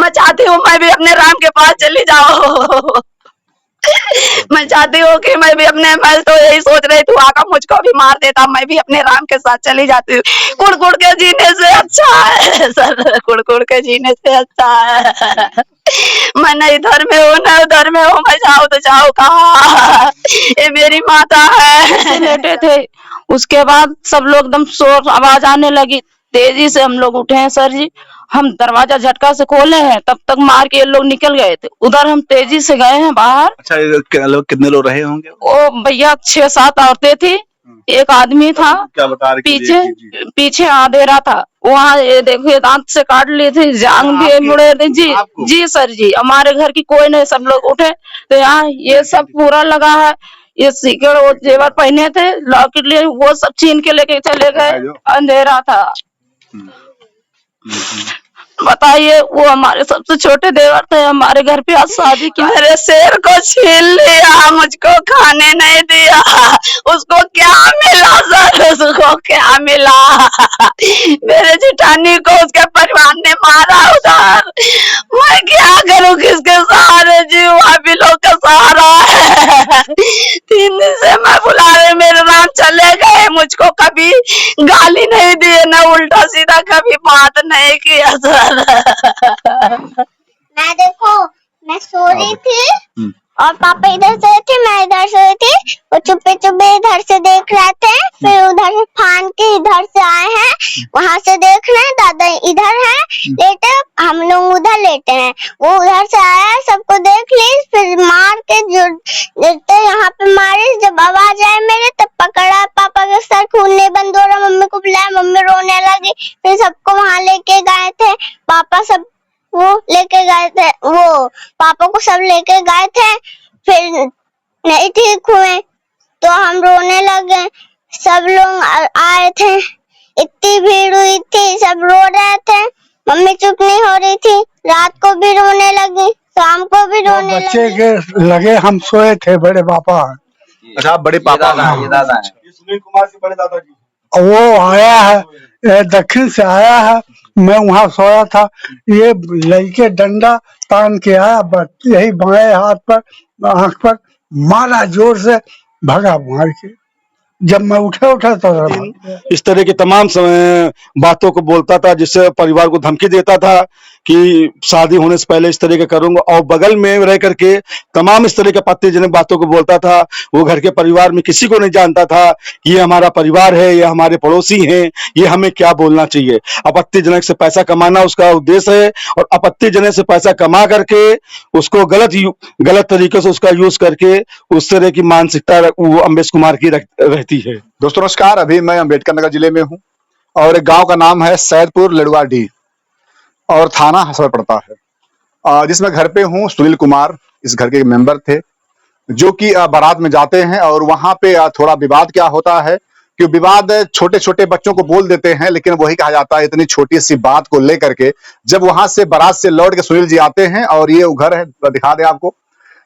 मैं चाहती हूँ मैं भी अपने राम के पास चली जाऊँ। मैं चाहती हूँ कि मैं भी अपने, मैं तो यही सोच रही थी आका मुझको भी मार देता, मैं भी अपने राम के साथ चली जाती हूँ। कुड़ कुड़ के जीने से अच्छा है सर, कुड़ कुड़ के जीने से अच्छा है। मैं न इधर में हूँ न उधर में हूँ, मैं जाऊँ तो जाऊँ कहाँ? ये मेरी माता है। लेटे थे, उसके बाद सब लोग एकदम शोर आवाज आने लगी, तेजी से हम लोग उठे हैं सर जी। हम दरवाजा झटका से खोले हैं, तब तक मार के ये लोग निकल गए थे। उधर हम तेजी से गए हैं बाहर। अच्छा, लोग कितने लोग रहे होंगे? ओ भैया 6-7 औरतें थी, एक आदमी था। क्या बता रहे? पीछे अंधेरा था, वहाँ ये देखिए दांत से काट लिए थे, जांग भी मुड़े थे। जी जी सर जी, हमारे घर की कोई नहीं, सब लोग उठे तो यहाँ ये सब पूरा लगा है। ये सीकड़ वो जेवर पहने थे, लॉकेट लिए, वो सब छीन के लेके चले गए। अंधेरा था। बताइए, वो हमारे सबसे छोटे देवर थे, हमारे घर पे आज शादी की। मेरे शेर को छीन लिया, मुझको खाने नहीं दिया। उसको क्या मिला सर? उसको क्या मिला? मेरे जेठानी को उसके परिवार ने मारा उधर। मैं क्या करूं, किसके सहारे जीऊं? अभी लोग का सहारा है। 3 दिन से मैं बुला रहे, मेरे राम चले गए, मुझको कभी गाली नहीं दिए, न उल्टा सीधा कभी बात नहीं किया सर। मैं देखो, मैं सो रही थी और पापा इधर सोए थे, मैं इधर सोई थी। वो चुपे चुपे इधर से देख रहे थे, फिर उधर से फान के इधर से आए हैं, वहाँ से देख रहे हैं दादा इधर है लेटे, हम लोग उधर लेटे हैं। वो उधर से आया, सबको देख ली, फिर मार के जो यहाँ पे मारे। जब आवाज आए मेरे, तब पकड़ा पापा के सर, खून नहीं बंद हो रहा। मम्मी को बुलाया, मम्मी रोने लगी। फिर सबको वहाँ लेके गए थे, पापा सब वो लेके गए थे, वो पापा को सब लेके गए थे। फिर नहीं ठीक हुए तो हम रोने लगे। सब लोग आए थे, इतनी भीड़ हुई थी, सब रो रहे थे। मम्मी चुप नहीं हो रही थी, रात को भी रोने लगी, शाम को भी रोने लगी। बच्चे के लगे हम सोए थे, बड़े पापा। अच्छा, बड़े पापा ये दादा है, सुनील कुमार के बड़े दादाजी। वो आया है, दक्षिण से आया है, मैं वहाँ सोया था। ये लड़के डंडा तान के आया, बस यही बाएं हाथ पर आंख पर मारा, जोर से भगा मार के। जब मैं उठा तो इस तरह की तमाम बातों को बोलता था, जिससे परिवार को धमकी देता था कि शादी होने से पहले इस तरह के करूंगा, और बगल में रह करके तमाम इस तरह के आपत्तिजनक बातों को बोलता था। वो घर के परिवार में किसी को नहीं जानता था कि ये हमारा परिवार है, ये हमारे पड़ोसी हैं, ये हमें क्या बोलना चाहिए। आपत्तिजनक से पैसा कमाना उसका उद्देश्य है, और आपत्तिजनक से पैसा कमा करके उसको गलत तरीके से उसका यूज करके उस तरह की मानसिकता वो अम्बेश कुमार की रहती है। दोस्तों नमस्कार, अभी मैं अम्बेडकर नगर जिले में हूँ और एक गांव का नाम है सैदपुर लड़वाडी और थाना हसर पड़ता है, जिसमें घर पे हूँ। सुनील कुमार इस घर के मेंबर थे, जो कि बारात में जाते हैं और वहां पे थोड़ा विवाद क्या होता है कि विवाद छोटे छोटे बच्चों को बोल देते हैं, लेकिन वही कहा जाता है इतनी छोटी सी बात को लेकर के जब वहां से बारात से लौट के सुनील जी आते हैं, और ये वो घर है, दिखा दे आपको,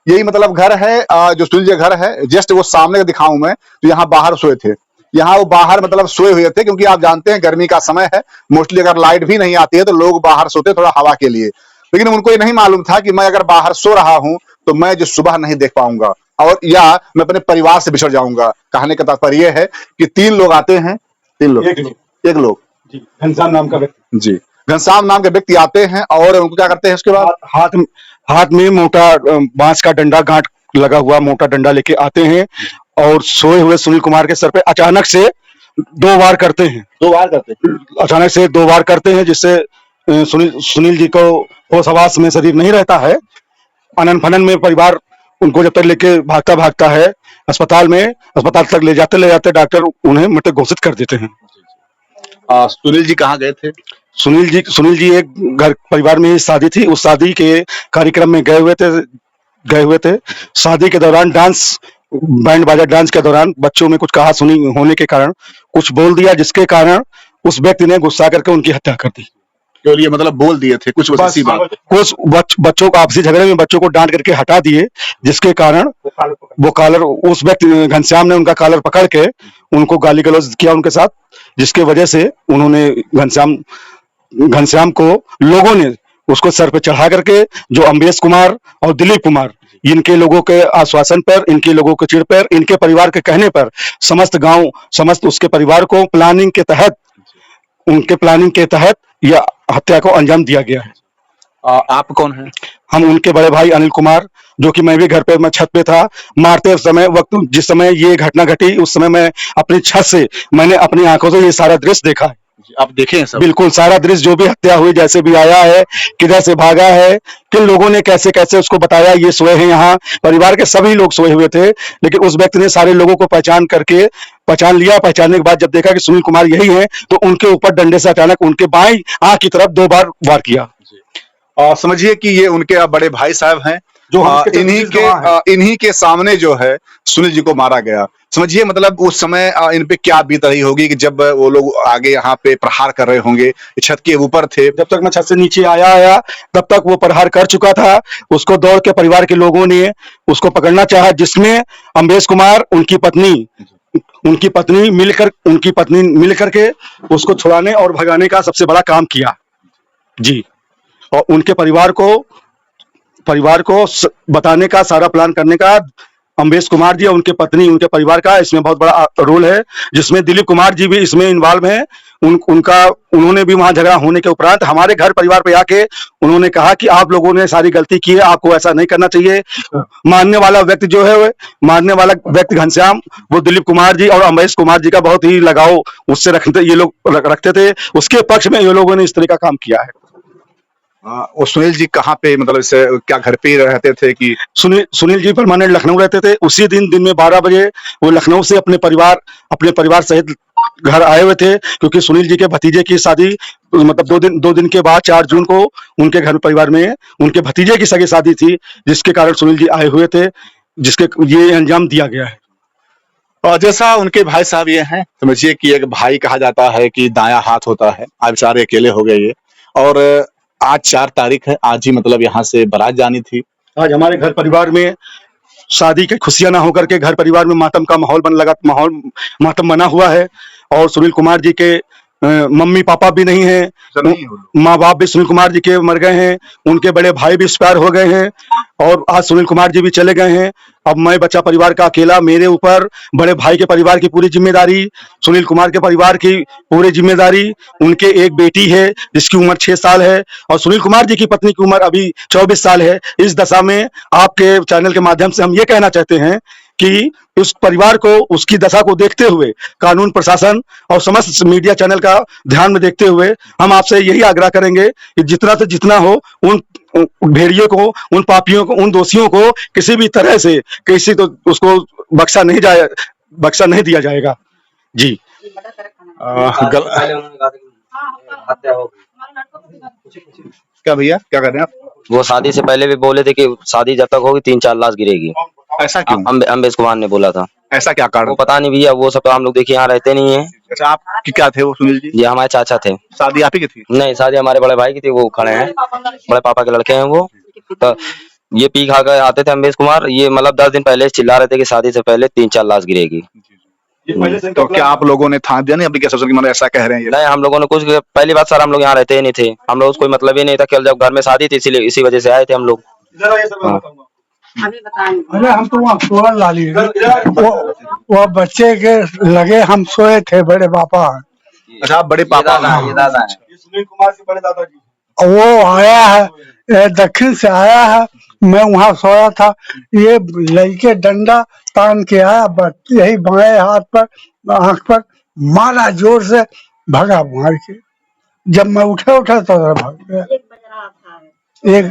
यही मतलब घर है जो सुनील जी घर है। जस्ट वो सामने का दिखाऊं मैं, तो यहाँ बाहर सोए थे, यहाँ वो बाहर मतलब सोए हुए थे, क्योंकि आप जानते हैं गर्मी का समय है, मोस्टली अगर लाइट भी नहीं आती है तो लोग बाहर सोते थोड़ा हवा के लिए। लेकिन उनको ये नहीं मालूम था कि मैं अगर बाहर सो रहा हूं तो मैं जो सुबह नहीं देख पाऊंगा, और या मैं अपने परिवार से बिछड़ जाऊंगा। कहने का तात्पर्य है कि 3 लोग आते हैं, 3 लोग, एक लोग घनश्याम नाम का व्यक्ति, जी घनश्याम नाम के व्यक्ति आते हैं, और उनको क्या करते हैं, उसके बाद हाथ में मोटा बांस का डंडा, गांठ लगा हुआ मोटा डंडा लेके आते हैं, और सोए हुए सुनील कुमार के सर पे अचानक से 2 वार करते हैं। अचानक से 2 वार करते हैं, जिससे सुनील जी को होश हवास में शरीर नहीं रहता है। अनन फनन में परिवार उनको जब तक लेके भागता है अस्पताल तक ले जाते डॉक्टर उन्हें मृत घोषित कर देते हैं। सुनील जी कहाँ गए थे? सुनील जी एक घर परिवार में ही शादी थी, उस शादी के कार्यक्रम में गए हुए थे। शादी के दौरान बैंड बाजा डांस के दौरान बच्चों में कुछ कहा सुनी होने के कारण कुछ बोल दिया, जिसके कारण उस व्यक्ति ने गुस्सा करके उनकी हत्या कर दी। केवल ये मतलब बोल दिए थे कुछ बात, कुछ बच्चों को आपसी झगड़े में बच्चों को डांट करके हटा दिए, जिसके कारण वो कॉलर, उस व्यक्ति घनश्याम ने उनका कॉलर पकड़ के उनको गाली गलौज किया उनके साथ, जिसके वजह से उन्होंने घनश्याम को लोगों ने उसको सर पे चढ़ा करके, जो अम्बेश कुमार और दिलीप कुमार, इनके लोगों के आश्वासन पर, इनके लोगों के चिड़ पर, इनके परिवार के कहने पर समस्त गांव, समस्त उसके परिवार को प्लानिंग के तहत, उनके प्लानिंग के तहत यह हत्या को अंजाम दिया गया है। आप कौन हैं? हम उनके बड़े भाई अनिल कुमार, जो कि मैं भी घर पे, मैं छत पे था, मारते समय वक्त जिस समय ये घटना घटी उस समय मैं अपनी छत से, मैंने अपनी आंखों से ये सारा दृश्य देखा है। आप देखे हैं सब? बिल्कुल सारा दृश्य, जो भी हत्या हुई, जैसे भी आया है, किधर से भागा है, किन लोगों ने कैसे कैसे उसको बताया, ये सोए हैं यहाँ, परिवार के सभी लोग सोए हुए थे, लेकिन उस व्यक्ति ने सारे लोगों को पहचान लिया। पहचानने के बाद जब देखा कि सुनील कुमार यही है, तो उनके ऊपर डंडे से अचानक उनके बाईं आंख की तरफ 2 बार वार किया। समझिए कि ये उनके बड़े भाई साहब हैं, जो इन्हीं के सामने जो है सुनील जी को मारा गया। समझिए मतलब उस समय इन पे क्या बीत रही होगी कि जब वो लोग आगे यहाँ पे प्रहार कर रहे होंगे। छत के ऊपर थे, जब तक मैं छत से नीचे आया तब तक वो प्रहार कर चुका था। उसको दौड़ के परिवार के लोगों ने उसको पकड़ना चाहा, जिसमें अम्बेश कुमार, उनकी पत्नी मिलकर के उसको छुड़ाने और भगाने का सबसे बड़ा काम किया जी। और उनके परिवार को बताने का, सारा प्लान करने का अम्बेश कुमार जी और उनके पत्नी, उनके परिवार का इसमें बहुत बड़ा रोल है, जिसमें दिलीप कुमार जी भी इसमें इन्वॉल्व हैं। उन्होंने भी वहां झगड़ा होने के उपरांत हमारे घर परिवार पे आके उन्होंने कहा कि आप लोगों ने सारी गलती की है, आपको ऐसा नहीं करना चाहिए। मारने वाला व्यक्ति घनश्याम, वो दिलीप कुमार जी और अम्बेश कुमार जी का बहुत ही लगाव उससे रखते थे। उसके पक्ष में ये लोगों ने इस तरह का काम किया है। वो सुनील जी कहाँ पे, मतलब इसे क्या घर पे ही रहते थे कि? सुनील जी परमानेंट लखनऊ रहते थे। उसी दिन में 12 बजे वो लखनऊ से अपने परिवार सहित घर आए हुए थे, क्योंकि सुनील जी के भतीजे की शादी, मतलब 2 दिन के बाद 4 जून को उनके घर परिवार में उनके भतीजे की सगी शादी थी, जिसके कारण सुनील जी आए हुए थे, जिसके ये अंजाम दिया गया है। और जैसा उनके भाई साहब ये हैं, समझिए कि एक भाई कहा जाता है कि दायां हाथ होता है। आज बेचारे अकेले हो गए ये। और आज 4 तारीख है, आज ही मतलब यहाँ से बारात जानी थी। आज हमारे घर परिवार में शादी की खुशियां ना होकर के घर परिवार में मातम का मातम बना हुआ है। और सुनील कुमार जी के मम्मी पापा भी नहीं है, माँ बाप भी सुनील कुमार जी के मर गए हैं, उनके बड़े भाई भी एक्सपायर हो गए हैं, और आज सुनील कुमार जी भी चले गए हैं। अब मैं बच्चा परिवार का अकेला, मेरे ऊपर बड़े भाई के परिवार की पूरी जिम्मेदारी, सुनील कुमार के परिवार की पूरी जिम्मेदारी। उनके एक बेटी है जिसकी उम्र 6 साल है, और सुनील कुमार जी की पत्नी की उम्र अभी 24 साल है। इस दशा में आपके चैनल के माध्यम से हम ये कहना चाहते हैं कि उस परिवार को, उसकी दशा को देखते हुए कानून प्रशासन और समस्त मीडिया चैनल का ध्यान में देखते हुए हम आपसे यही आग्रह करेंगे कि जितना से जितना हो उन भेड़ियों को, उन पापियों को, उन दोषियों को किसी भी तरह से उसको बख्शा नहीं दिया जाएगा जी। क्या भैया क्या कर रहे हैं आप? वो शादी से पहले भी बोले थे कि शादी जब तक होगी 3-4 लाश गिरेगी। ऐसा क्यों? अम्बेश कुमार ने बोला था। ऐसा क्या कारण? वो पता नहीं भैया, वो सब तो हम लोग देखिए यहाँ रहते नहीं है। अच्छा, आप क्या थे वो सुनील जी? ये हमारे चाचा थे। शादी आप ही की थी? नहीं, शादी हमारे बड़े भाई की थी, वो खड़े हैं, बड़े पापा के लड़के हैं वो। तो ये पी खा कर आते थे अम्बेश कुमार, ये मतलब 10 दिन पहले चिल्ला रहे थे कि शादी से पहले 3-4 लाश गिरेगी। तो क्या आप लोगों ने थान दिया नहीं एप्लीकेशन की, मतलब ऐसा कह रहे हैं ये? नहीं, हम लोगों ने कुछ, पहली बात सर हम लोग यहाँ रहते ही नहीं थे, हम लोग कोई मतलब ही नहीं था, केवल जब घर में शादी थी इसीलिए इसी वजह से आए थे हम लोग। अरे हम तो वहाँ सोया लाली, वो बच्चे के लगे हम सोए थे, बड़े पापा। अच्छा, आप बड़े पापा? ये दादा है। सुनील कुमार के बड़े दादाजी। वो आया है, दक्षिण से आया है, मैं वहाँ सोया था, ये लड़के डंडा तान के आया, बस यही बाएं हाथ पर आंख पर मारा, जोर से भगा मार के। जब मैं उठा तो भाग गया। एक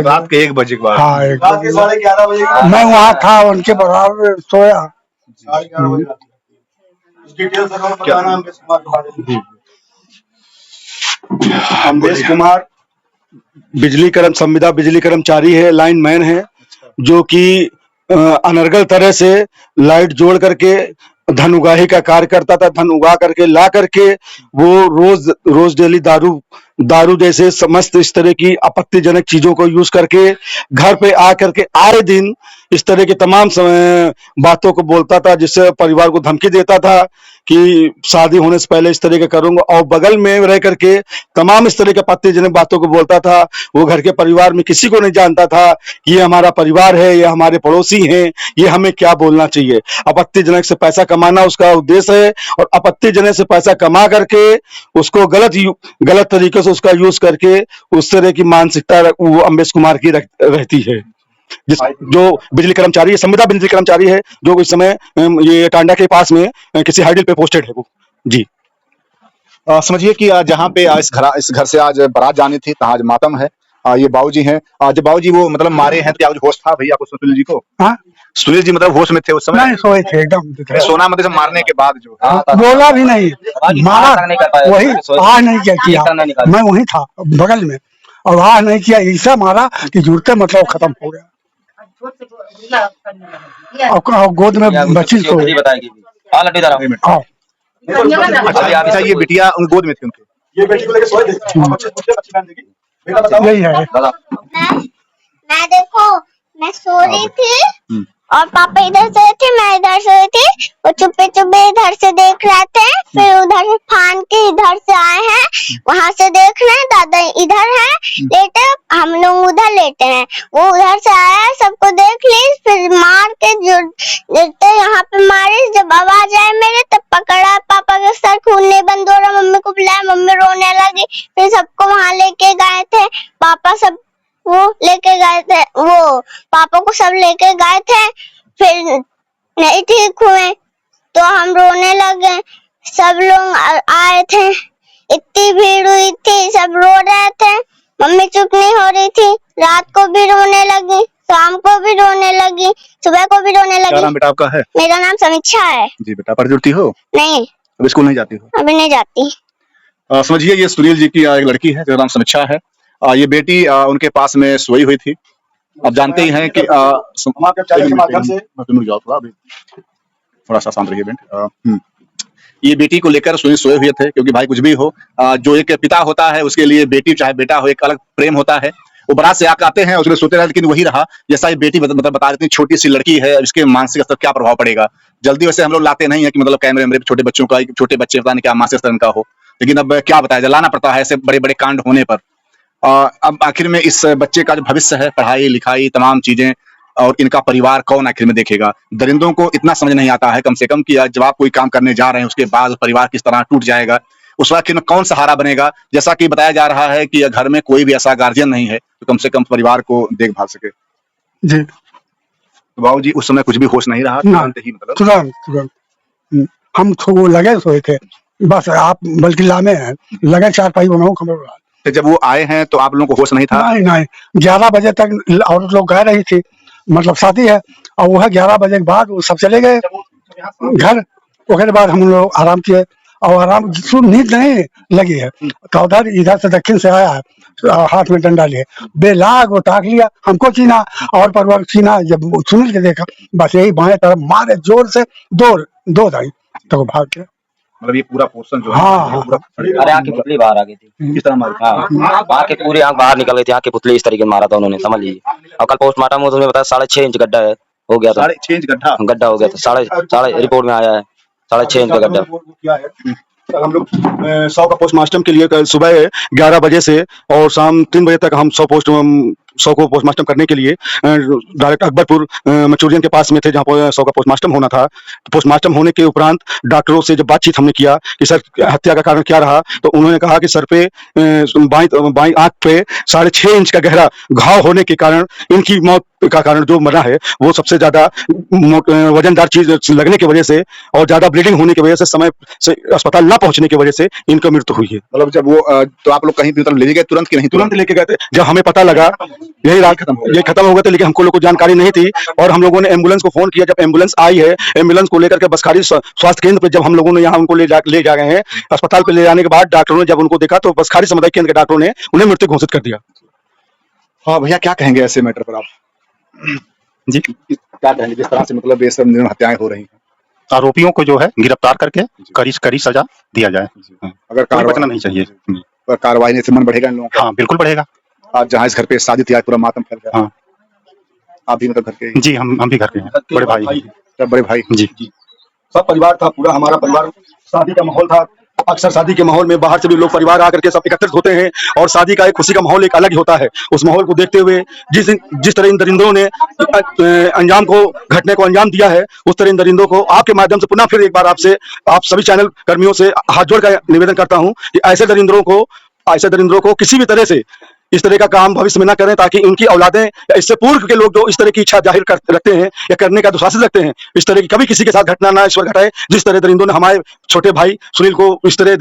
रात के 1 बजे के बाद? हाँ, 1 बजे। 11:30 बजे मैं वहाँ था, उनके बराबर सोया। अम्बेश कुमार संविदा बिजली कर्मचारी है, लाइनमैन है, जो कि अनर्गल तरह से लाइट जोड़ करके धन उगाही का कार्य करता था। धन उगा करके ला करके वो रोज डेली दारू जैसे समस्त इस तरह की आपत्तिजनक चीजों को यूज करके घर पे आ करके आए दिन इस तरह की तमाम बातों को बोलता था, जिससे परिवार को धमकी देता था कि शादी होने से पहले इस तरह का करूंगा, और बगल में रह करके तमाम इस तरह के आपत्तिजनक बातों को बोलता था। वो घर के परिवार में किसी को नहीं जानता था कि ये हमारा परिवार है, ये हमारे पड़ोसी हैं, ये हमें क्या बोलना चाहिए। आपत्तिजनक से पैसा कमाना उसका उद्देश्य है, और आपत्तिजनक से पैसा कमा करके उसको गलत तरीके से उसका यूज करके उस तरह की मानसिकता वो अम्बेश कुमार की रहती है। जो बिजली कर्मचारी है, संविदा बिजली कर्मचारी है, जो इस समय ये टांडा के पास में किसी हाइडल पे पोस्टेड है वो। जी समझिए कि जहाँ पे इस घर से आज बारात जानी थी, आज मातम है। ये बाबूजी हैं। जो बाबूजी वो मतलब मारे हैं, तो क्या होश था भैया आपको सुनील जी को? हाँ, सुनील जी मतलब होश में थे उस समय? नहीं सोए थे एकदम। सोना मतलब जब मारने के बाद जो बोला भी नहीं, मारा वही आ नहीं किया। मैं वहीं था बगल में, और आ नहीं किया, ऐसा मारा कि जुड़ते मतलब खत्म हो गया। और गोद में बच्ची तो हाँ, अच्छा ये बिटिया उन गोद में थी उनके? ये बेटी को लेकर सोए थे। यही है। मैं देखो, मैं सो रही थी और पापा इधर सोए थे, मैं इधर सोई थी। वो चुपे चुपे इधर से देख रहे थे, फिर उधर से फान के इधर से आए हैं, वहां से देख रहे हैं दादा इधर है लेटे, हम लोग उधर लेटे हैं। वो उधर से आया, सबको देख ली, फिर मार के जो यहाँ पे मारे। जब आवाज आए मेरे तब पकड़ा, पापा के सर खूनने बंद हो रहा, मम्मी को बुलाया, मम्मी रोने लगी। फिर सबको वहां लेके गए थे, पापा सब वो लेके गए थे, वो पापा को सब लेके गए थे। फिर नहीं ठीक हुए तो हम रोने लगे, सब लोग आए थे, इतनी भीड़ हुई थी, सब रो रहे थे। मम्मी चुप नहीं हो रही थी, रात को भी रोने लगी, शाम को भी रोने लगी, सुबह को भी रोने लगी। क्या नाम बेटा आपका है? मेरा नाम समीक्षा है। जी बेटा, पढ़ जुड़ती हो? नहीं, अभी स्कूल नहीं जाती हो? अभी नहीं जाती। समझिए ये सुनील जी की एक लड़की है जिसका नाम समीक्षा है। ये बेटी उनके पास में सोई हुई थी। अब जानते ही हैं कि थोड़ा सा शांत रहिए बेटा। ये बेटी को लेकर सुनील सोए हुए थे, क्योंकि भाई कुछ भी हो, जो एक पिता होता है उसके लिए बेटी चाहे बेटा हो एक अलग प्रेम होता है। वो बारात से आते हैं उसमें सोते रहे, लेकिन वही रहा जैसा ये बेटी मतलब बता रही थी, छोटी सी लड़की है, इसके मानसिक स्तर क्या प्रभाव पड़ेगा। जल्दी वैसे हम लोग लाते नहीं है कि मतलब कैमरे में छोटे बच्चों का, छोटे बच्चे पता नहीं क्या मानसिक स्तर का हो, लेकिन अब क्या बताया जाए, लाना पड़ता है ऐसे बड़े बड़े कांड होने पर। अब आखिर में इस बच्चे का जो भविष्य है, पढ़ाई लिखाई तमाम चीजें, और इनका परिवार कौन आखिर में देखेगा। दरिंदों को इतना समझ नहीं आता है कम से कम कि जब आप कोई काम करने जा रहे हैं उसके बाद परिवार किस तरह टूट जाएगा, उस वक्त में कौन सहारा बनेगा। जैसा कि बताया जा रहा है कि घर में कोई भी ऐसा गार्जियन नहीं है तो कम से कम परिवार को देखभाल सके। जी तो बाबूजी उस समय कुछ भी होश नहीं रहा, तुरंत ही मतलब तुरंत हम तो लगे सोए थे, बस आप बल्कि लामे हैं, लगे चार पाई बनाओ खबर। तो जब वो आए हैं तो आप लोगों को होश नहीं था? नहीं, 11 बजे तक औरत लोग कह रही थी, मतलब शादी है, और वह 11 बजे के बाद वो सब चले गए घर। उसके बाद हम लोग आराम किए, और आराम नींद नहीं लगी है। तो उधर इधर से दक्षिण से आया है, हाथ में डंडा लिए, बेलाग वो ताक लिया, हमको चीना और परवर चीना। जब सुनील के देखा, बस यही बाएं तरफ मारे जोर से, दो दाई तो वो भाग गया। मतलब ये पूरा पोर्शन जो हाँ, अरे आँख की पुतली बाहर आ गई थी, किस तरह मारी? हाँ, आँख की पूरी आँख बाहर निकल गई थी, आँख की पुतली इस तरीके से मारा था उन्होंने, समझ लीजिए। और कल पोस्टमार्टम में उन्होंने बताया 6.5 इंच गड्ढा है, हो गया था। 6.5 इंच गड्ढा हो गया था, साढ़े रिपोर्ट में आया है 6.5 इंच का गड्ढा। हम लोग 100 का पोस्टमार्टम के लिए कल सुबह 11 बजे से और शाम 3 बजे तक हम 100 को पोस्टमार्टम करने के लिए डायरेक्ट अकबरपुर मंचूरियन के पास में थे, जहाँ पर 100 का पोस्टमार्टम होना था। तो पोस्टमार्टम होने के उपरांत डॉक्टरों से जब बातचीत हमने किया कि सर हत्या का कारण क्या रहा, तो उन्होंने कहा कि सर पे बाई आंख पे 6.5 इंच का गहरा घाव होने के कारण इनकी मौत का कारण जो मरा है वो सबसे ज्यादा वजनदार चीज लगने की वजह से और ज्यादा ब्लीडिंग होने की वजह से, समय से अस्पताल ना पहुंचने की वजह से इनका मृत्यु हुई है। मतलब जब वो तो आप लोग कहीं भी मतलब ले गए तुरंत कि नहीं? तुरंत लेके गए थे। जब हमें पता लगा यही रात ये खत्म हो गया था, लेकिन हमको लोग को जानकारी नहीं थी, और हम लोगों ने एम्बुलेंस को फोन किया। जब एम्बुलेंस आई है, एम्बुलेंस को लेकर के बसखारी स्वास्थ्य केंद्र पे जब हम लोगों ने यहाँ उनको ले जा गए हैं अस्पताल पे, ले जाने के बाद डॉक्टरों ने जब उनको देखा तो बसखारी सामुदायिक केंद्र के डॉक्टरों ने उन्हें मृत्यु घोषित कर दिया। हाँ भैया, क्या कहेंगे ऐसे मैटर पर आप? जी, क्या कहेंगे जिस तरह से मतलब ये सब निर्मम हत्याएं हो रही हैं? आरोपियों को जो है गिरफ्तार करके कड़ी सजा दिया जाए। अगर कोई बचना नहीं चाहिए। कार्रवाई से मन बढ़ेगा इन लोगों का? हाँ बिल्कुल बढ़ेगा। आज जहाँ इस घर पे शादी थी आज पूरा मातम फैल गया। हाँ, आप भी मतलब घर के? जी हम भी घर के हैं, बड़े भाई। बड़े भाई जी। सब परिवार था, पूरा हमारा परिवार, शादी का माहौल था। अक्सर शादी के माहौल में बाहर से भी लोग परिवार आकर के सब एकत्रित होते हैं और शादी का एक खुशी का माहौल एक अलग ही होता है। उस माहौल को देखते हुए जिस तरह इन दरिंदों ने घटने को अंजाम दिया है, उस तरह इन दरिंदों को आपके माध्यम से पुनः फिर एक बार आप सभी चैनल कर्मियों से हाथ जोड़कर निवेदन करता हूं कि ऐसे दरिंदों को किसी भी तरह से इस तरह का काम भविष्य में न करें, ताकि उनकी औलादें या इससे पूर्व के लोग जो इस तरह की इच्छा जाहिर रखते हैं या करने का दुस्साहस रखते हैं, इस तरह की कभी किसी के साथ घटना ना ईश्वर घटाए। जिस तरह दरिंदों ने हमारे छोटे भाई सुनील को इस तरह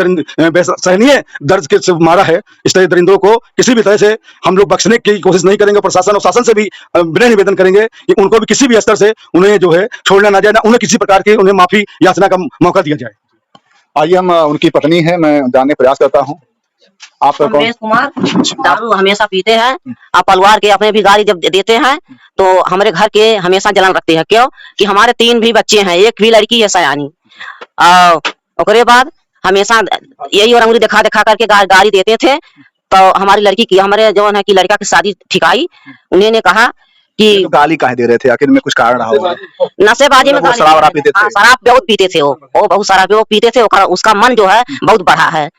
सहनीय दर्द के से मारा है, इस तरह दरिंदों को किसी भी तरह से हम लोग बख्शने की कोशिश नहीं करेंगे। प्रशासन और शासन से भी विनय निवेदन करेंगे कि उनको भी किसी भी स्तर से उन्हें जो है छोड़ना ना जाए, ना उन्हें किसी प्रकार की उन्हें माफी याचना का मौका दिया जाए। आइए हम उनकी पत्नी है, मैं जानने प्रयास करता हूँ। आप रमेश कुमार दारू हमेशा पीते हैं और परिवार के अपने भी गाली जब देते हैं तो हमारे घर के हमेशा जलन रखते हैं। क्यों कि हमारे 3 भी बच्चे हैं, एक भी लड़की है सयानी। उसके बाद हमेशा यही और अंगुली दिखा दिखा करके गाली देते थे। तो हमारी लड़की की हमारे जो है कि लड़का की शादी ठिकाई, उन्होंने कहा कि तो गाली काहे दे रहे थे, आखिर में कुछ कारण रहा होगा? नशेबाजी में शराब पीते थे। शराब बहुत पीते थे, वो बहुत शराब पीते थे। उसका मन जो है बहुत बढ़ा है।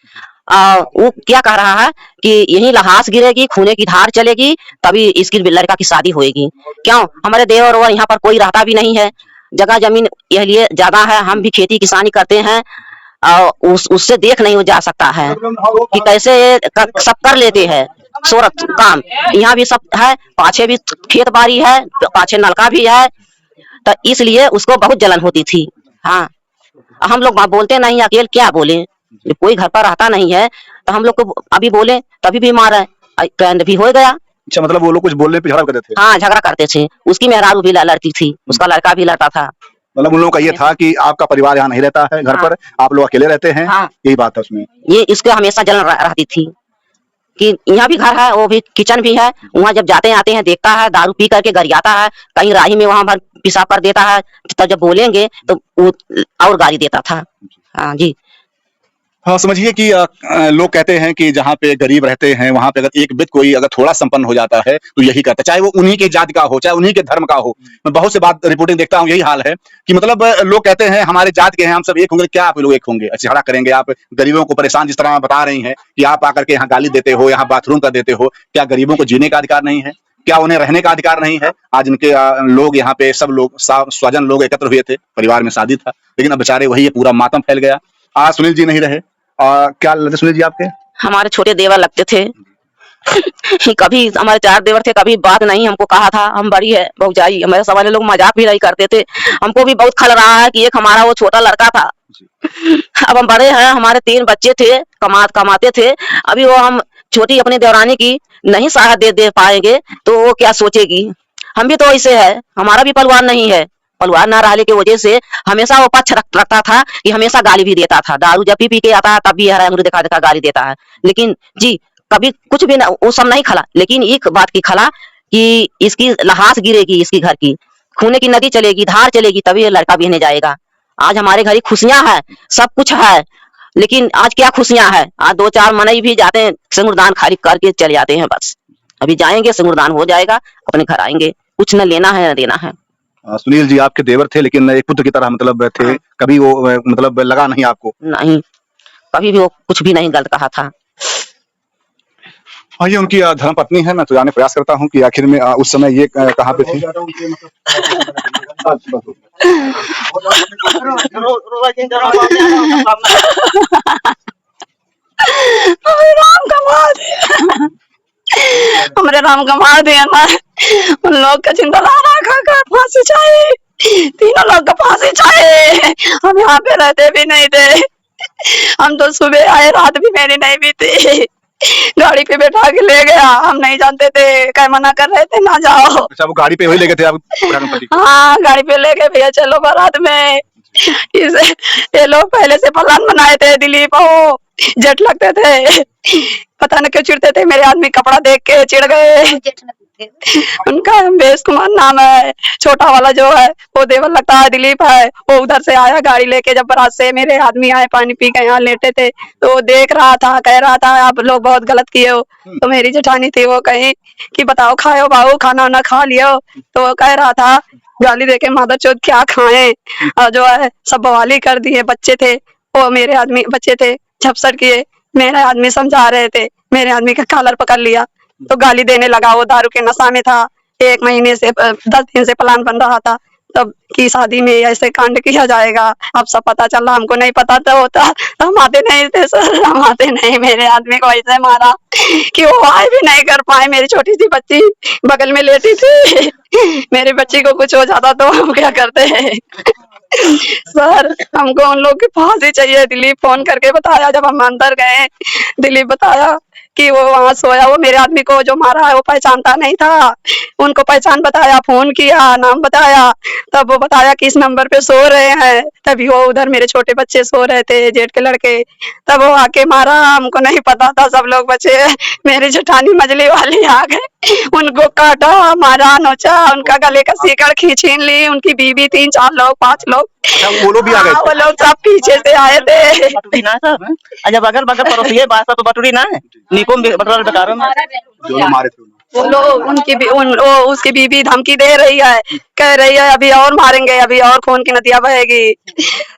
वो क्या कह रहा है कि यही लहास गिरेगी, खूने की धार चलेगी, तभी इसकी लड़का की शादी होएगी। क्यों हमारे देवर और यहाँ पर कोई रहता भी नहीं है, जगह जमीन यह लिए ज्यादा है, हम भी खेती किसानी करते हैं और उससे देख नहीं जा सकता है कि कैसे सब कर लेते हैं सोरत काम। यहाँ भी सब है, पाछे भी खेत बाड़ी है, पाछे नलका भी है, तो इसलिए उसको बहुत जलन होती थी। हाँ, हम लोग बोलते नहीं, अकेले क्या बोले, कोई घर पर रहता नहीं है तो हम लोग को अभी बोले तभी भी मारा, ट्रेंड भी हो गया। अच्छा, मतलब वो लोग कुछ बोलने पे झगड़ा करते थे? हाँ, झगड़ा करते थे। उसकी मेहरारू भी लड़ती थी, उसका लड़का भी लड़ता था। मतलब उन लोगों का ये था कि आपका परिवार यहाँ नहीं रहता है, घर पर आप लोग अकेले रहते हैं। हाँ, यही बात है उसमें। ये इसको हमेशा जलन रहती थी कि यहाँ भी घर है, वो भी किचन भी है, वहाँ जब जाते आते हैं देखता है, दारू पी करके घर आता है, कहीं राही में वहां पर पेशाब कर देता है, तब जब बोलेंगे तो वो और गाली देता था। हाँ जी। हाँ, समझिए कि लोग कहते हैं कि जहाँ पे गरीब रहते हैं वहां पे अगर एक बित कोई अगर थोड़ा संपन्न हो जाता है तो यही करता है, चाहे वो उन्हीं के जाति का हो, चाहे उन्हीं के धर्म का हो। मैं बहुत से बात रिपोर्टिंग देखता हूँ, यही हाल है कि मतलब लोग कहते हैं हमारे जात के हैं, हम सब एक होंगे। क्या आप लोग एक होंगे? झगड़ा करेंगे? आप गरीबों को परेशान जिस तरह बता रही हैं कि आप आकर के यहाँ गाली देते हो, यहाँ बाथरूम कर देते हो, क्या गरीबों को जीने का अधिकार नहीं है? क्या उन्हें रहने का अधिकार नहीं है? आज इनके लोग यहाँ पे सब लोग स्वजन लोग एकत्र हुए थे, परिवार में शादी था, लेकिन अब बेचारे वही पूरा मातम फैल गया। आज सुनील जी नहीं रहे। क्या लगते सुनील जी आपके? हमारे छोटे देवर लगते थे। कभी हमारे 4 देवर थे, कभी बात नहीं हमको कहा था, हम बड़ी है भौजाई, हमारे सवाल लोग मजाक भी नहीं करते थे। हमको भी बहुत खल रहा है कि एक हमारा वो छोटा लड़का था। अब हम बड़े हैं, हमारे 3 बच्चे थे, कमाते थे। अभी वो हम छोटी अपनी देवरानी की नहीं सहायता दे पाएंगे तो वो क्या सोचेगी? हम भी तो ऐसे है, हमारा भी परिवार नहीं है। परिवार ना रहने की वजह से हमेशा वो पक्ष रखता था कि हमेशा गाली भी देता था। दारू जब भी पी के आता है तब भी हरा अंगूरी दिखा दिखा गाली देता है। लेकिन जी कभी कुछ भी ना, वो सब नहीं खला, लेकिन एक बात की खला कि इसकी लहास गिरेगी, इसकी घर की खूने की नदी चलेगी, धार चलेगी, तभी ये लड़का बिहने जाएगा। आज हमारे घर खुशियां है, सब कुछ है, लेकिन आज क्या खुशियां है? आज 2-4 मनई भी जाते हैं, सिंदूरदान खाली करके चले जाते हैं। बस अभी जाएंगे, सिंदूरदान हो जाएगा, अपने घर आएंगे, कुछ न लेना है न देना है। सुनील जी आपके देवर थे, लेकिन एक पुत्र की तरह मतलब थे। हाँ। कभी वो मतलब लगा नहीं आपको? नहीं, कभी भी वो कुछ भी नहीं गलत कहा था। हाँ, ये उनकी धर्मपत्नी है। मैं तो जानने प्रयास करता हूँ कि आखिर में उस समय ये कहाँ पे थी। हमारे राम कमाल दिया ना, उन लोग का जिंदा खा फांसी चाहिए, 3 लोग का फांसी चाहिए। हम यहाँ पे रहते भी नहीं थे, हम तो सुबह आए, रात भी मेरी नहीं बीती, गाड़ी पे बैठा के ले गया, हम नहीं जानते थे, क्या मना कर रहे थे ना जाओ। अच्छा, वो गाड़ी पे वही ले गए थे आप? हाँ, गाड़ी पे ले गए, भैया चलो बारात में। इसे ये लोग पहले से प्लान बनाए थे, दिलीप हो जेठ लगते थे, पता नहीं क्यों चिढ़ते थे, मेरे आदमी कपड़ा देख के चिढ़ गए। उनका रमेश कुमार नाम है, छोटा वाला जो है वो देवर लगता है, दिलीप है। वो उधर से आया गाड़ी लेके, जब बारात से मेरे आदमी आए, पानी पी के यहाँ लेटे थे, तो वो देख रहा था, कह रहा था आप लोग बहुत गलत किए हो। तो मेरी जेठानी थी, वो कहीं कि बताओ खाओ बाबू, खाना वाना खा लियो। तो वो कह रहा था गाली देके मादर चौथ क्या खाए, और जो है सब बवाली कर दिए। बच्चे थे वो, मेरे आदमी बच्चे थे, झपसट किए। मेरे आदमी समझा रहे थे, मेरे आदमी का कॉलर पकड़ लिया तो गाली देने लगा। वो दारू के नशा में था, 1 महीने से 10 दिन से प्लान बन रहा था तब की शादी में ऐसे कांड किया जाएगा। अब सब पता चला, हमको नहीं पता तो होता तो हम आते नहीं थे सर, हम आते नहीं। मेरे आदमी को ऐसे मारा कि वो आए भी नहीं कर पाए। मेरी छोटी सी बच्ची बगल में लेटी थी, मेरी बच्ची को कुछ हो जाता तो हम क्या करते हैं सर। हमको उन लोग की फांसी चाहिए। दिलीप फोन करके बताया, जब हम अंदर गए दिलीप बताया कि वो वहां सोया। वो मेरे आदमी को जो मारा है वो पहचानता नहीं था, उनको पहचान बताया, फोन किया, नाम बताया, तब वो बताया कि इस नंबर पे सो रहे हैं। तभी वो उधर मेरे छोटे बच्चे सो रहे थे, जेठ के लड़के, तब वो आके मारा। हमको नहीं पता था, सब लोग बचे। मेरी जेठानी मजली वाली आ गए, उनको काटा, मारा, नोचा, उनका गले का सीकड़ छीन ली। उनकी बीवी 3-4 लोग 5 लोग, अच्छा, वो लोग भी आ गए हाँ, वो लोग सब पीछे से आए थे। बटुरी ना सब अच्छा बगल बगल पड़ोसी बात तो बटुरी ना है निको बटवाल बेकारों में जो लोग मारे थे उन्हें। वो लोग उसकी बीवी धमकी दे रही है, कह रही है अभी और मारेंगे, अभी और खून की नदियां बहेगी।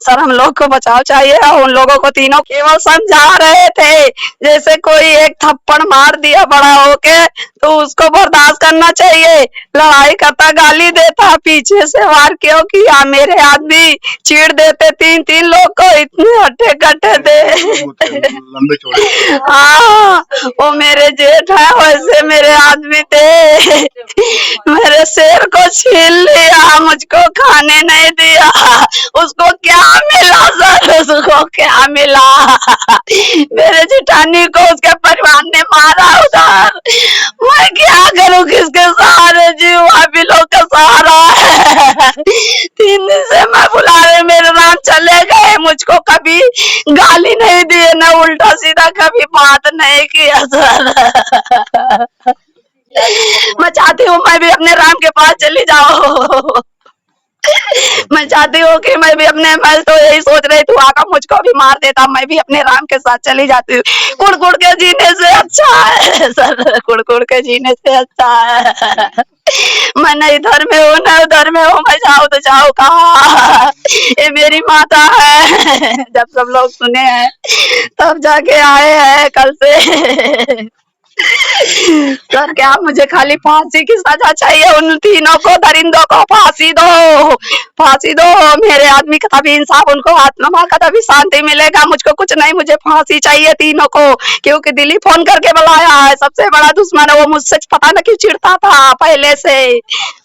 सर हम लोग को बचाव चाहिए, और उन लोगों को तीनों केवल समझा रहे थे। जैसे कोई एक थप्पड़ मार दिया बड़ा होके तो उसको बर्दाश्त करना चाहिए, लड़ाई करता, गाली देता, पीछे से वार क्यों किया। मेरे आदमी चीड़ देते 3-3 लोग को, इतने हट्टे कट्टे थे। लंबे चौड़े। हाँ, वो मेरे जेठ है, वैसे मेरे आदमी थे। मेरे शेर को छीन लिया, मुझको खाने नहीं दिया। उसको क्या मिला सर, उसको क्या मिला। मेरे जेठानी को उसके परिवार ने मारा उधर। मैं क्या करूं, किसके सहारे जीव, अभी लोग का सहारा है। 3 दिन से मैं बुला रहे, मेरे नाम चले गए। मुझको कभी गाली नहीं दिए, न उल्टा सीधा कभी बात नहीं किया सर। मैं चाहती हूँ मैं भी अपने राम के पास चली जाऊँ। मैं चाहती हूँ कि मैं भी अपने, मैं तो यही सोच रही थी आका मुझको भी मार देता, मैं भी अपने राम के साथ चली जाती हूँ। कुड़ के जीने से अच्छा है सर, कुड़ के जीने से अच्छा है। मैं न इधर में हूँ न उधर में हूँ, मैं जाऊँ तो जाऊँ कहाँ। ये मेरी माता है। जब सब लोग सुने हैं तब जाके आए हैं कल से। सर क्या मुझे खाली फांसी की सजा चाहिए, उन तीनों को, दरिंदों को फांसी दो, फांसी दो। मेरे आदमी का तभी इंसाफ, उनको आत्मा का तभी शांति मिलेगा। मुझको कुछ नहीं, मुझे फांसी चाहिए तीनों को, क्योंकि दिलीप फोन करके बुलाया है, सबसे बड़ा दुश्मन है वो। मुझसे पता न क्यों चिढ़ता था, पहले से,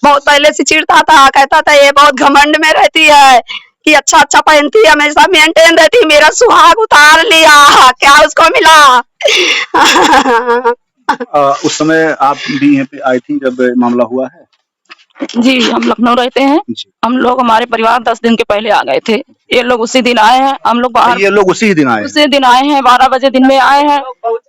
बहुत पहले से चिढ़ता था। कहता था ये बहुत घमंड में रहती है कि अच्छा पहनती है, हमेशा मेंटेन रहती। मेरा सुहाग उतार लिया, क्या उसको मिला। उस समय आप भी यहाँ पे आई थी जब मामला हुआ है? जी हम लखनऊ रहते हैं। हम लोग, हमारे परिवार 10 दिन के पहले आ गए थे। ये लोग उसी दिन आए हैं, हम लोग बाहर, ये लोग उसी दिन आए? उसी दिन आए हैं, 12 बजे दिन में आए हैं।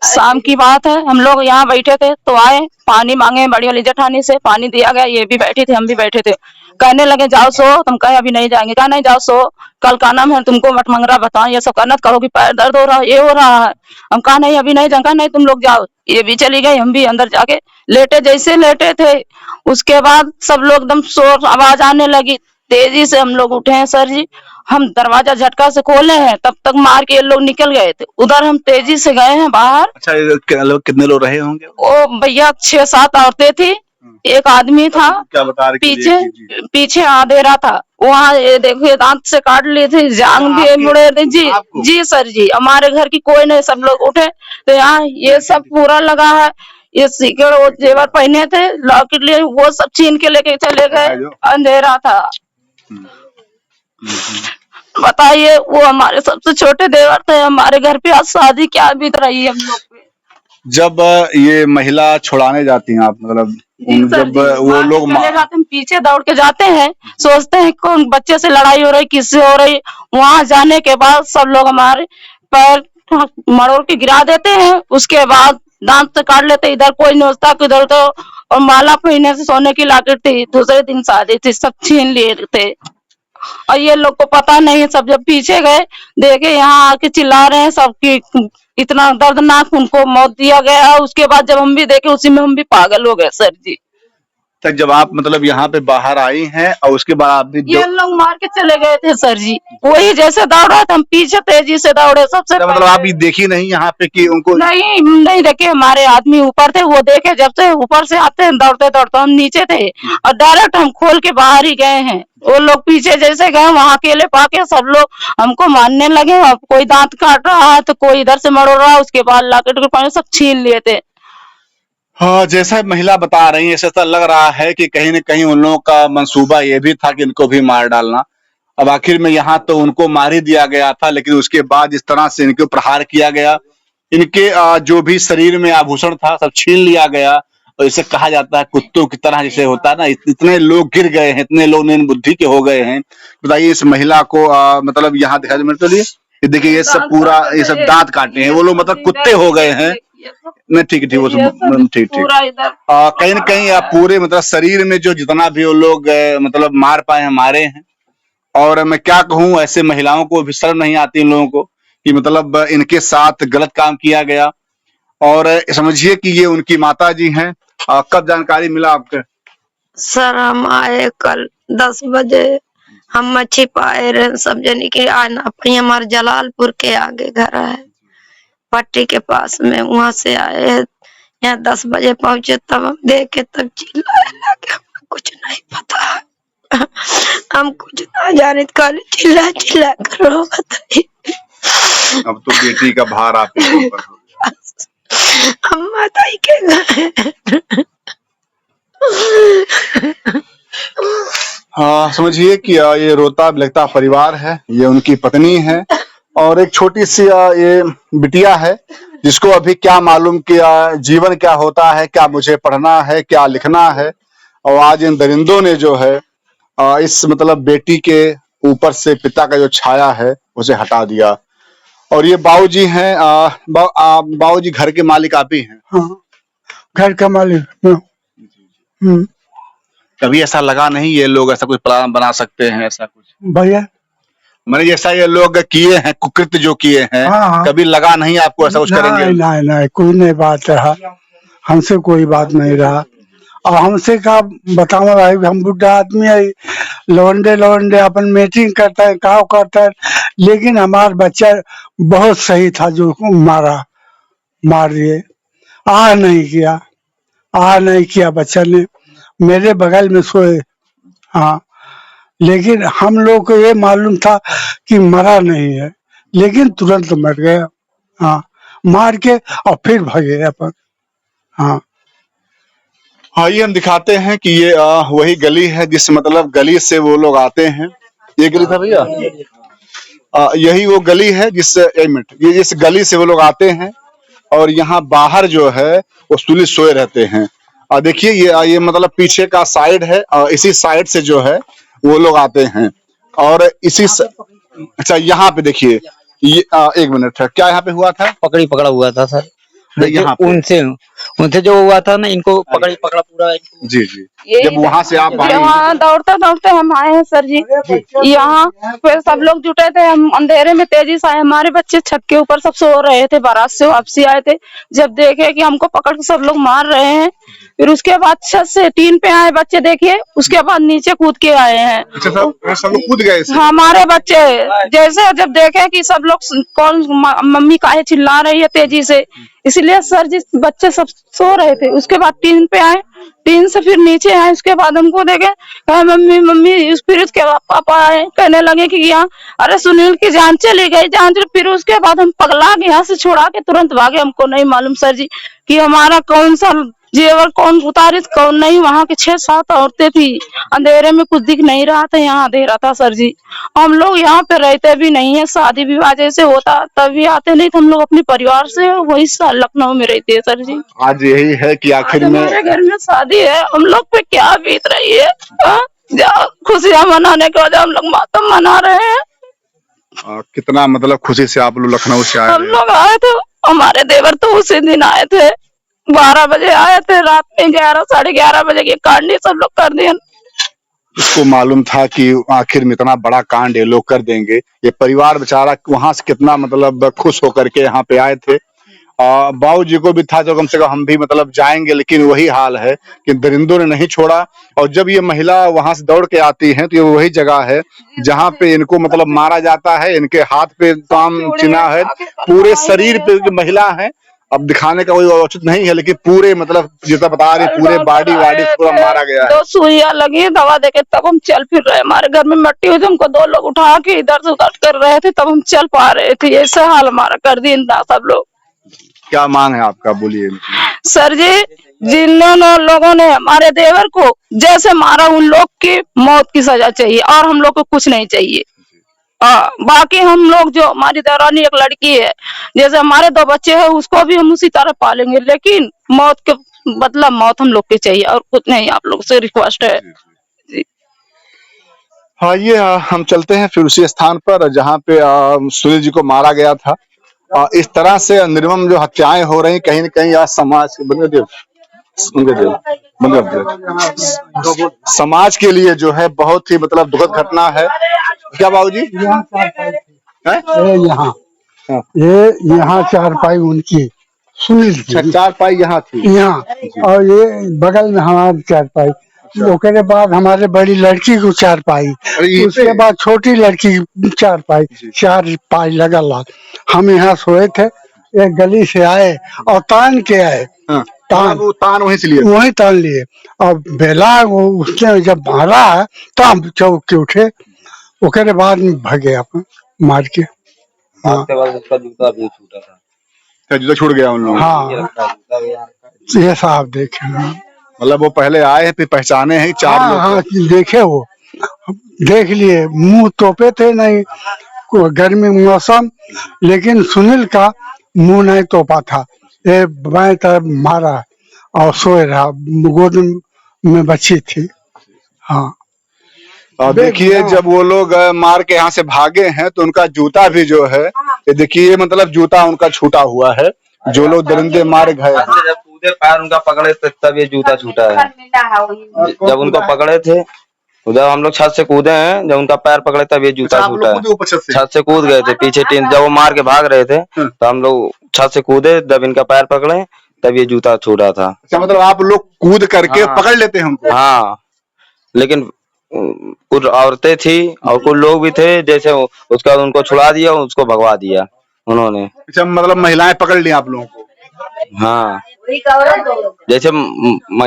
शाम की बात है, हम लोग यहाँ बैठे थे तो आए, पानी मांगे बड़ी वाली जेठानी से, पानी दिया गया। ये भी बैठी थी, हम भी बैठे थे। कहने लगे जाओ सो, तुम कहे अभी नहीं जाएंगे, कहा नहीं जाओ सो, कल का नाम है तुमको मटमंगरा बताओ, ये सब करना करो कि पैर दर्द हो रहा है, ये हो रहा है। हम कहा नहीं अभी नहीं जाएंगे, नहीं तुम लोग जाओ। ये भी चली गई, हम भी अंदर जाके लेटे, जैसे लेटे थे उसके बाद सब लोग एकदम शोर आवाज आने लगी। तेजी से हम लोग उठे हैं सर जी, हम दरवाजा झटका से खोले हैं, तब तक मार के ये लोग निकल गए थे। उधर हम तेजी से गए हैं बाहर। अच्छा कितने लोग रहे होंगे? ओ भैया 6-7 औरतें थी, एक आदमी था। क्या बता रहे? पीछे अंधेरा था, वहाँ ये देखिए दांत से काट लिए थे, जांग भी मुड़े थे। जी सर जी, हमारे घर की कोई नहीं, सब लोग उठे तो यहाँ ये सब पूरा लगा है। ये सीकड़ वो जेवर पहने थे, लॉकेट लिए, वो सब छीन के लेके चले गए। अंधेरा था। बताइए, वो हमारे सबसे छोटे देवर थे। हमारे घर पे आज शादी क्या बीत रही है हम लोग पे। जब ये महिला छुड़ाने जाती हैं आप, मतलब जब वो लोग हम पीछे दौड़ के जाते हैं, सोचते हैं कौन बच्चे से लड़ाई हो रही, किससे हो रही। वहां जाने के बाद सब लोग हमारे पैर मरोड़ के गिरा देते हैं, उसके बाद दांत से काट लेते। इधर कोई नोचता किधर तो, और माला पहने से सोने की लॉकेट थी, दूसरे दिन शादी थी, सब छीन लिए थे। और ये लोग को पता नहीं, सब जब पीछे गए देखे यहाँ आके चिल्ला रहे हैं सबकी, इतना दर्दनाक उनको मौत दिया गया। उसके बाद जब हम भी देखे उसी में हम भी पागल हो गए सर जी। तक जब आप मतलब यहाँ पे बाहर आई हैं और उसके बाद आप भी ये लोग मार के चले गए थे सर जी, वही जैसे दौड़ा था हम पीछे तेजी से दौड़े सबसे मतलब पहले। आप ये देखी नहीं यहाँ पे कि उनको नहीं देखे, हमारे आदमी ऊपर थे, वो देखे जब से ऊपर से आते हैं दौड़ते दौड़ते, हम नीचे थे और डायरेक्ट हम खोल के बाहर ही गए हैं। वो लोग पीछे जैसे गए वहां अकेले पाके सब लोग हमको मारने लगे। अब कोई दांत काट रहा है तो कोई इधर से मरोड़ रहा है, उसके बाद लाकेट के पानी सब छीन लिए थे। हाँ, जैसा महिला बता रही है ऐसा लग रहा है कि कहीं न कहीं उन लोगों का मंसूबा ये भी था कि इनको भी मार डालना। अब आखिर में यहाँ तो उनको मार ही दिया गया था, लेकिन उसके बाद जिस तरह से इनके प्रहार किया गया, इनके जो भी शरीर में आभूषण था सब छीन लिया गया। और इसे कहा जाता है कुत्तों की तरह जैसे होता है ना, इतने लोग गिर गए हैं, इतने लोग नीन बुद्धि के हो गए हैं। बताइए इस महिला को मतलब यहाँ दिखा दे मेरे लिए, ये देखिए ये सब पूरा ये सब दांत काटे हैं, वो लोग मतलब कुत्ते हो गए हैं। नहीं ठीक ठीक वो सब ठीक कहीं न कहीं पूरे मतलब शरीर में जो जितना भी वो लोग मतलब मार पाए हैं मारे हैं। और मैं क्या कहूँ, ऐसे महिलाओं को भी शर्म नहीं आती इन लोगों को कि मतलब इनके साथ गलत काम किया गया। और समझिए कि ये उनकी माता जी हैं। कब जानकारी मिला आपके? सर हम आए कल 10 बजे, हम मच्छी पाए रहे सब जने के आना पड़ी। हमारे जलालपुर के आगे घर है पट्टी के पास में, वहां से आए यहाँ 10 बजे पहुंचे, तब हम देखे तब चिल्लाए लगे। हमें कुछ नहीं पता, हम कुछ ना जाने, कल चिल्ला चिल्ला करो बताइए। अब तो बेटी का भार आपके ऊपर हो गया। हम बताइए के हाँ, समझिए कि ये रोता बिलखता परिवार है, ये उनकी पत्नी है और एक छोटी सी ये बिटिया है जिसको अभी क्या मालूम कि जीवन क्या होता है, क्या मुझे पढ़ना है, क्या लिखना है। और आज इन दरिंदों ने जो है इस मतलब बेटी के ऊपर से पिता का जो छाया है उसे हटा दिया। और ये बाबूजी हैं, बाबूजी घर के मालिक आप ही हैं? हाँ, घर का मालिक। कभी ऐसा लगा नहीं ये लोग ऐसा कुछ प्लान बना सकते हैं, ऐसा कुछ भैया मैंने जैसा ये लोग किए हैं, कुकृत्य जो किए हैं, हाँ। कभी लगा नहीं आपको ऐसा कुछ करेंगे? नहीं कोई नहीं बात रहा, हमसे कोई बात नहीं रहा। और हमसे क्या बताओ भाई, हम बुढ़ा आदमी है, लौंडे अपन मीटिंग करता है काम करता है, लेकिन हमारा बच्चा बहुत सही था जो मार दिए। नहीं किया बच्चा ने, मेरे बगल में सोए। हाँ, लेकिन हम लोग को ये मालूम था कि मरा नहीं है, लेकिन तुरंत मर गया। हाँ, मार के और फिर भागे अपन। हाँ, ये हम दिखाते हैं कि ये वही गली है जिस मतलब गली से वो लोग आते हैं। ये गली था भैया, यही वो गली है जिस एक मिनट, ये इस गली से वो लोग आते हैं और यहाँ बाहर जो है वो पुलिस सोए रहते हैं। देखिए ये मतलब पीछे का साइड है और इसी साइड से जो है वो लोग आते हैं। और इसी अच्छा यहाँ पे देखिए ये एक मिनट है, क्या यहाँ पे हुआ था? पकड़ी पकड़ा हुआ था सर, यहाँ उनसे जो हुआ था ना, इनको पकड़ी पकड़ा पूरा। जी जब वहाँ से आप यहाँ दौड़ते दौड़ते हम आए हैं सर जी, यहाँ फिर सब लोग जुटे थे, हम अंधेरे में तेजी से आए। हमारे बच्चे छत के ऊपर सब सो रहे थे, बारात से वापसी आए थे। जब देखे कि हमको पकड़ के सब लोग मार रहे हैं, फिर उसके बाद छत से टीन पे आए बच्चे, देखिए उसके बाद नीचे कूद के आए हैं। सब लोग कूद गए? हमारे बच्चे जैसे जब देखे कि सब लोग कौन मम्मी काहे चिल्ला रही है तेजी से, इसलिए सर जी बच्चे सब सो रहे थे। उसके बाद टीन पे आए, टीन से फिर नीचे आए, उसके बाद हमको देखे कहे मम्मी फिर उसके बाद पापा आए, कहने लगे कि यहाँ अरे सुनील की जान चली गई, फिर उसके बाद हम पगला के यहाँ से छुड़ा के तुरंत भागे। हमको नहीं मालूम सर जी कि हमारा कौन सा जेवर कौन उतारे कौन नहीं। वहाँ के 6-7 औरतें थी, अंधेरे में कुछ दिख नहीं रहा था, यहाँ अंधेरा था सर जी। हम लोग यहाँ पे रहते भी नहीं है, शादी विवाह जैसे होता तभी आते, नहीं तो हम लोग अपने परिवार से वही लखनऊ में रहते हैं सर जी। आज यही है कि आखिर में हमारे घर में शादी है, हम लोग पे क्या बीत रही है। खुशियाँ मनाने के वजह हम लोग मातम मना रहे हैं। कितना मतलब खुशी से आप लोग लखनऊ से आए? हम लोग आए थे, हमारे देवर तो उसी दिन आए थे, 12 बजे आए थे, रात में 11 साढ़े 11 बजे की कांडी सब लोग कर दिए। इसको मालूम था कि आखिर में इतना बड़ा कांड ये लोग कर देंगे। ये परिवार बेचारा वहां से कितना मतलब खुश होकर के यहाँ पे आए थे बाबू जी को भी था जो कम से कम हम भी मतलब जाएंगे, लेकिन वही हाल है कि दरिंदों ने नहीं छोड़ा। और जब ये महिला वहां से दौड़ के आती हैं तो ये वही जगह है जहां पे इनको मतलब मारा जाता है। इनके हाथ पे काम चिन्हा है, पूरे शरीर पे जो महिला है, अब दिखाने का कोई औचित नहीं है, लेकिन पूरे मतलब जितना बता रहे पूरे बॉडी वाडी पूरा मारा गया है। 2 सुइयां लगी, दवा देके तब हम चल फिर रहे। हमारे घर में मिट्टी हुई थी, हमको 2 लोग उठा के इधर से उधर कर रहे थे, तब हम चल पा रहे थे। ऐसा हाल हमारा कर दिए सब लोग। क्या मांग है आपका, बोलिए। सर जी, जिन लोगों ने हमारे देवर को जैसे मारा, उन लोग की मौत की सजा चाहिए और हम लोग को कुछ नहीं चाहिए। बाकी हम लोग जो हमारी देवरानी एक लड़की है, जैसे हमारे 2 बच्चे हैं, उसको भी हम उसी तरह पालेंगे, लेकिन मौत के बदला मौत हम लोग के चाहिए और कुछ नहीं। आप लोग से रिक्वेस्ट है जी। हाँ, ये हम चलते हैं फिर उसी स्थान पर जहाँ पे सुनील जी को मारा गया था। इस तरह से निर्मम जो हत्याएं हो रही कहीं न कहीं आज समाज समाज के लिए जो है बहुत ही मतलब दुखद घटना है। क्या बाबूजी? ये यहाँ चारपाई उनकी सुनील की, चारपाई यहाँ थी, यहाँ, और ये बगल में हमारी चारपाई। उसके बाद हमारे बड़ी लड़की को चारपाई, उसके बाद छोटी लड़की की चारपाई, 4 पाई लगा ला। हम यहाँ सोए थे, एक गली से आए और तान के आए। तान वहीं से लिए, वहीं तान लिए और बेला उसने जब मारा है तो हम चौक के उठे। उसके बाद भागे अपन मार के। उसके बाद उसका जूता भी छूटा था। जूता छूट गया उन लोगों। हाँ, ये साहब देखे, मतलब वो पहले आए हैं फिर पहचाने हैं 4 लोग। हाँ, देखे, वो देख लिए, मुंह तोपे थे नहीं, गर्मी मौसम, लेकिन सुनील का मुंह नहीं तोपा था। ये बाएं तरफ मारा और सोए रहा, गोद में बच्ची थी। हाँ, और देखिए जब वो लोग मार के यहाँ से भागे हैं तो उनका जूता भी जो है, ये देखिए मतलब जूता उनका छूटा हुआ है। जो लोग दरिंदे मारे गए, जब कूदे पैर उनका पकड़े तब ये जूता छूटा है। जब उनको पकड़े थे, जब हम लोग छत से कूदे हैं, जब उनका पैर पकड़े तब ये जूता छूटा है। छत से कूद गए थे पीछे टीन, जब वो मार के भाग रहे थे तो हम लोग छत से कूदे, जब इनका पैर पकड़े तब ये जूता छूटा था। अच्छा, मतलब आप लोग कूद करके पकड़ लेते हैं उनको? हाँ, लेकिन कुछ औरतें थी और कुछ लोग भी थे, जैसे उसका उनको छुड़ा दिया, उसको भगवा दिया उन्होंने। अच्छा, मतलब महिलाएं पकड़ ली आप लोगों को? हाँ, जैसे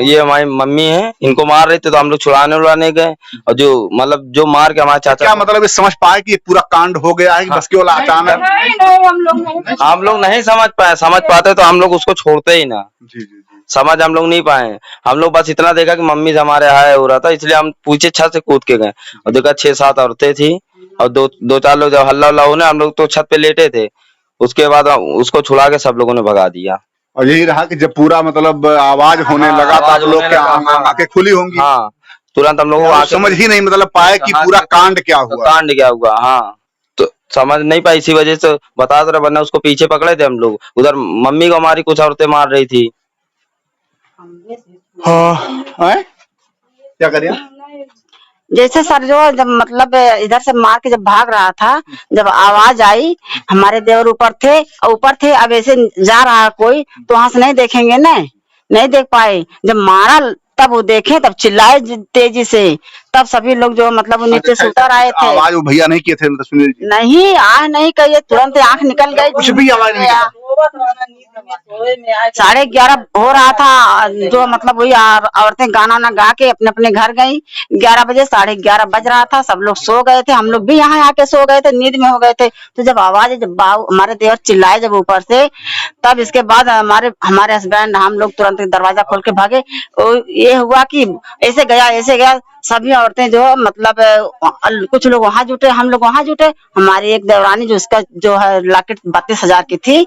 ये हमारी मम्मी है, इनको मार रहे थे तो हम लोग छुड़ाने उड़ाने गए, और जो मतलब जो मार के हमारे चाचा। क्या मतलब समझ पाए कि पूरा कांड हो गया है कि बस केवल अचानक? हम लोग नहीं समझ पाए, समझ पाते तो हम लोग उसको छोड़ते ही ना। जी। समझ हम लोग नहीं पाए। हम लोग बस इतना देखा कि मम्मी से हमारे हाय हो रहा था, इसलिए हम पीछे छत से कूद के गए और देखा 6-7 औरतें थी और 2-4 लोग जब हल्ला होने, हम लोग तो छत पे लेटे थे। उसके बाद उसको छुड़ा के सब लोगों ने भगा दिया। और यही रहा कि जब पूरा मतलब आवाज होने लगा तो आप लोग के आंखें खुली होंगी? हाँ, तुरंत हम लोग समझ ही नहीं मतलब पाए कि पूरा कांड क्या हुआ। हाँ, तो समझ नहीं पाई, इसी वजह से बता दो, वरना उसको पीछे पकड़े थे हम लोग। उधर मम्मी को हमारी कुछ औरतें मार रही थी। क्या करिए? जैसे सर जो जब मतलब इधर से मार के जब भाग रहा था, जब आवाज आई, हमारे देवर ऊपर थे, अब ऐसे जा रहा कोई तो वहां से नहीं देखेंगे, नहीं देख पाए। जब मारा तब वो देखे, तब चिल्लाए तेजी से, तब सभी लोग जो मतलब नीचे से उतर आए थे। आवाज वो भैया नहीं किए थे मतलब सुनील जी? नहीं, आह नहीं कहिए, तुरंत आंख निकल गई, कुछ भी आवाज नहीं। 11:30 हो रहा था, जो मतलब वही औरतें गाना गा के अपने अपने घर गई। 11 बजे, 11:30 बज रहा था, सब लोग सो गए थे, हम लोग भी यहाँ आके सो गए थे, नींद में हो गए थे। तो जब आवाज, जब हमारे देवर चिल्लाए जब ऊपर से, तब इसके बाद हमारे हस्बैंड, हम लोग तुरंत दरवाजा खोल के भागे। ये हुआ कि ऐसे गया, सभी औरतें जो मतलब कुछ लोग वहां जुटे, हम लोग वहां जुटे। हमारी एक देवरानी जो उसका जो है लॉकेट 32,000 की थी,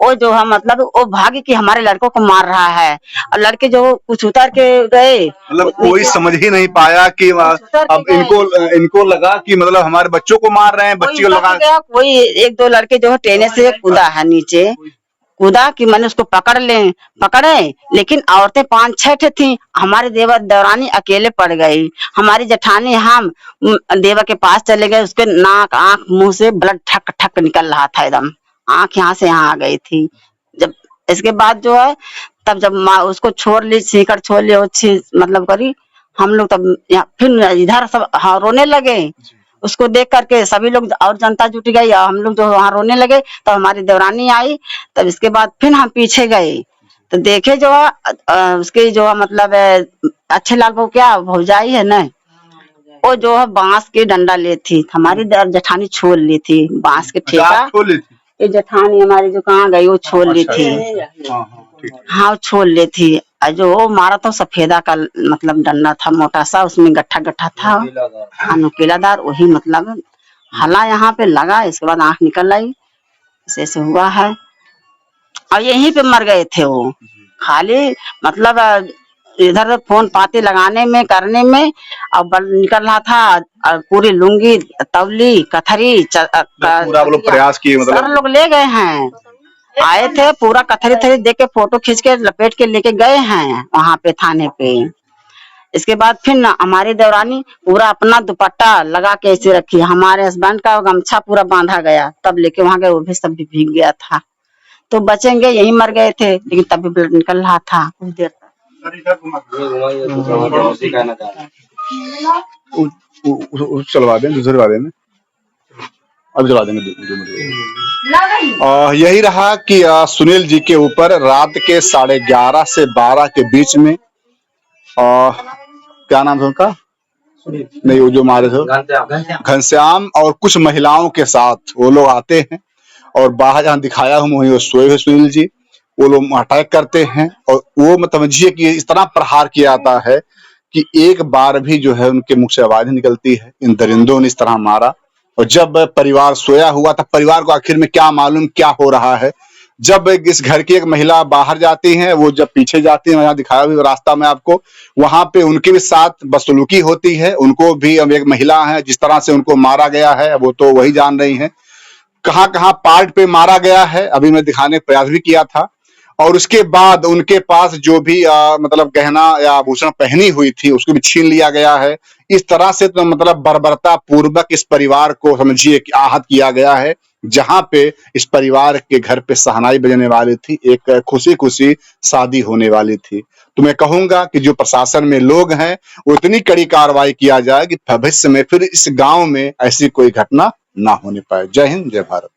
वो जो है मतलब वो भागी कि हमारे लड़कों को मार रहा है, और लड़के जो कुछ उतर के गए, मतलब कोई समझ ही नहीं पाया कि अब इनको लगा कि मतलब हमारे बच्चों को मार रहे हैं, बच्ची को लगा। कोई 1-2 लड़के जो है ट्रेन से कूदा है, नीचे कूदा कि मैंने उसको पकड़े, लेकिन औरतें 5-6 थी। हमारे देवरानी अकेले पड़ गई। हमारी जेठानी, हम देवर के पास चले गए, उसके नाक, आंख, मुंह से ब्लड ठक ठक निकल रहा था, एकदम आंख यहाँ से यहाँ आ गई थी। जब इसके बाद जो है तब जब माँ उसको छोड़ ली, सीकर छोड़ ली, मतलब करी, हम लोग तब फिर इधर सब हाँ रोने लगे। उसको देख करके सभी लोग और जनता जुट गई, हम लोग जो वहाँ रोने लगे। तब हमारी देवरानी आई, तब इसके बाद फिर हम पीछे गए तो देखे जो है उसके जो है मतलब अच्छे लाल बहू क्या भौजाई है ना, वो जो है बांस के डंडा ले थी, हमारी जेठानी छोड़ ली थी बांस के ठेका। ये जेठानी हमारी जो कहाँ गई वो छोड़ ली थी, हाँ छोड़ ली थी। जो मारा तो सफेदा का मतलब डंडा था मोटा सा, उसमें गट्ठा गट्ठा था, हाँ नुकीलादार, वही मतलब हला यहाँ पे लगा। इसके बाद आंख निकल आई, ऐसे हुआ है। और यहीं पे मर गए थे वो, खाली मतलब इधर फोन पाती लगाने में करने में और बल निकल रहा था। और पूरी लुंगी तवली कथरी पूरा वो लोग प्रयास किए, मतलब सर लोग ले गए हैं, आए थे पूरा कथरी थरी देख के फोटो खींच के लपेट के लेके गए हैं वहां पे थाने पे। इसके बाद फिर ना हमारी देवरानी पूरा अपना दुपट्टा लगा के ऐसे रखी, हमारे हस्बैंड का गमछा पूरा बांधा गया, तब लेके वहां गए, वो भी सब भी भीग गया था। तो बचेंगे यही मर गए थे, लेकिन तब भी ब्लड निकल रहा था कुछ देर तक। चलवा दें, दूसरे वाले में अब चलवा देंगे। यही रहा कि सुनील जी के ऊपर रात के 11:30 से 12 के बीच में क्या नाम था उनका, नहीं वो जो मारे थे घनश्याम और कुछ महिलाओं के साथ वो लोग आते हैं और बाहर जहाँ दिखाया हूँ वहीं वो सोए हुए सुनील जी, वो लोग अटैक करते हैं। और वो मतलब समझिए कि इस तरह प्रहार किया जाता है कि एक बार भी जो है उनके मुख से आवाज नहीं निकलती है। इन दरिंदों ने इस तरह मारा। और जब परिवार सोया हुआ तब परिवार को आखिर में क्या मालूम क्या हो रहा है। जब इस घर की एक महिला बाहर जाती है, वो जब पीछे जाती है, यहाँ दिखाया हुआ रास्ता में आपको, वहां पे उनके भी साथ बदसलूकी होती है। उनको भी अब एक महिला है, जिस तरह से उनको मारा गया है वो तो वही जान रही है। कहाँ कहाँ पार्ट पे मारा गया है अभी मैं दिखाने का प्रयास भी किया था। और उसके बाद उनके पास जो भी मतलब गहना या आभूषण पहनी हुई थी उसको भी छीन लिया गया है। इस तरह से तो मतलब बर्बरता पूर्वक इस परिवार को समझिए कि आहत किया गया है, जहां पे इस परिवार के घर पे शहनाई बजने वाली थी, एक खुशी खुशी शादी होने वाली थी। तो मैं कहूंगा कि जो प्रशासन में लोग हैं वो इतनी कड़ी कार्रवाई किया जाए कि भविष्य में फिर इस गांव में ऐसी कोई घटना ना होने पाए। जय हिंद, जय भारत।